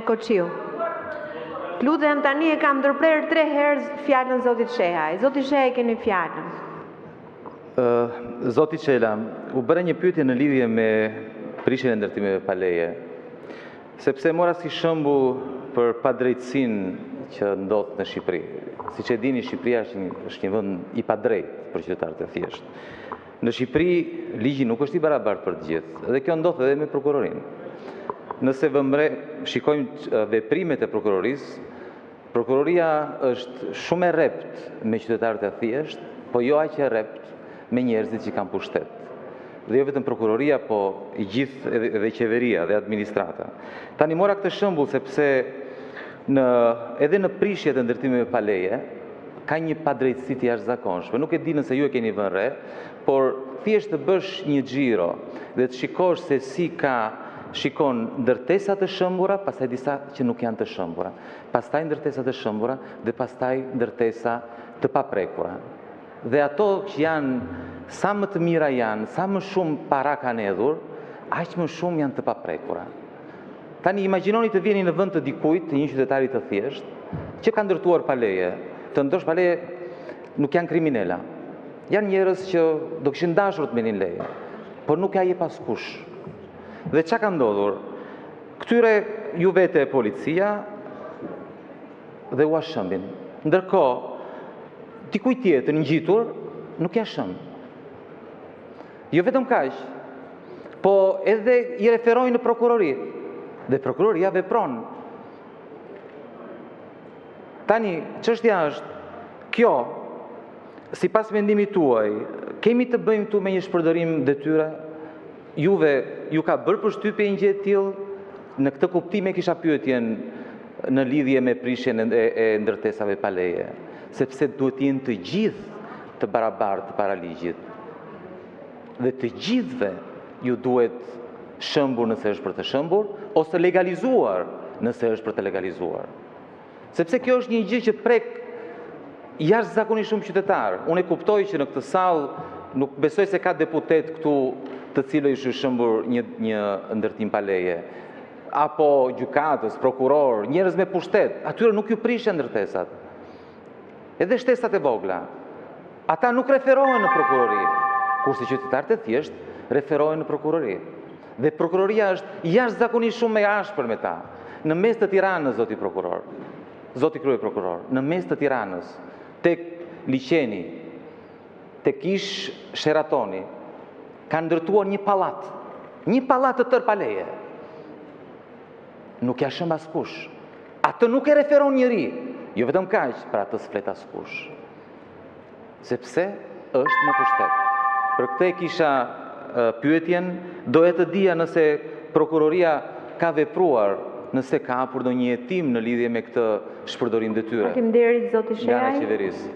Koqiu. Lutem tani e kam ndërprer 3 herë fjalën zotit Shehaj. Zoti Shehaj, keni fjalën. Zoti Qela, u bëre një pyetje në lidhje me prishjen e ndërtimeve pa leje, sepse mora si shembull për padrejtësinë që ndodh në Shqipëri. Siç e dini, Shqipëria është një vend i padrejtë për qytetarët e thjeshtë. Në Shqipëri ligji nuk është i barabartë për të gjithë, dhe kjo ndodh edhe me prokurorinë. Nëse shikojmë veprimet e prokurorisë, prokuroria është shumë e rrept me qytetarët e thjeshtë, po jo aq e rrept me njerëzit që kanë pushtet. Dhe jo vetëm prokuroria, po i gjithë edhe qeveria dhe administrata. Tani mora këtë shembull sepse edhe në prishjet e ndërtimeve pa leje ka një padrejtësi të jashtëzakonshme. Nuk e di nëse ju e keni vënë re, por thjesht të bësh një xhiro dhe të shikosh se si shikon ndërtesa të shëmbura, pastaj disa që nuk janë të shëmbura, pastaj ndërtesa të shëmbura dhe pastaj ndërtesa të paprekura. Dhe ato që janë, sa më të mira janë, sa më shumë para kanë hedhur, aq më shumë janë të paprekura. Tani imagjinoni të vjeni në vend të dikujt, të një qytetari të thjeshtë, që ka ndërtuar pa leje, të ndosh pa leje nuk janë kriminela. Janë njerëz që do kishin dashur të merrin leje, por nuk ja jep askush. Dhe çka ka ndodhur? Këtyre ju vete policia dhe u shëmbin. Ndërkohë, dikujt tjetër ngjitur nuk ja shëmb. Jo vetëm kaq, po edhe i referojnë në prokurori. Dhe prokuroria vepron. Tani, çështja është, kjo, sipas mendimit tuaj, kemi të bëjmë këtu me një shpërdorim detyre? Ju ka bërë përshtypje një gjë e tillë? Në këtë kuptim e kisha pyetjen në lidhje me prishjen e ndërtesave pa leje, sepse duhet të jenë të gjithë të barabartë para ligjit. Dhe të gjithëve ju duhet shëmbur nëse është për të shëmbur, ose legalizuar nëse është për të legalizuar. Sepse kjo është një gjë që prek jashtëzakonisht shumë qytetar. Unë e kuptoj që në këtë sallë nuk besoj se ka deputet këtu të cilëve është shëmbur një ndërtim pa leje, apo gjykatës, prokuror, njerëz me pushtet, atyre nuk ju prishën ndërtesat. Edhe shtesat e vogla. Ata nuk referohen në prokurori, kurse qytetarët e thjeshtë referohen në prokurori. Dhe prokuroria është jashtëzakonisht shumë më e ashpër me ta. Në mes të Tiranës, zoti prokuror, zoti krye prokuror, në mes të Tiranës, tek liçeni, tek ish Sheratoni, kanë ndërtuar një pallat të tërë pa leje. Nuk ja shëmb askush. Atë nuk e referon njëri. Jo vetëm kaq, për atë s'flet askush. Sepse është në pushtet. Për këtë e kisha pyetjen, doja të dija nëse prokuroria ka vepruar, nëse ka hapur ndonjë hetim në lidhje me këtë shpërdorim detyre. Faleminderit zoti Shehaj. Nga qeverisë.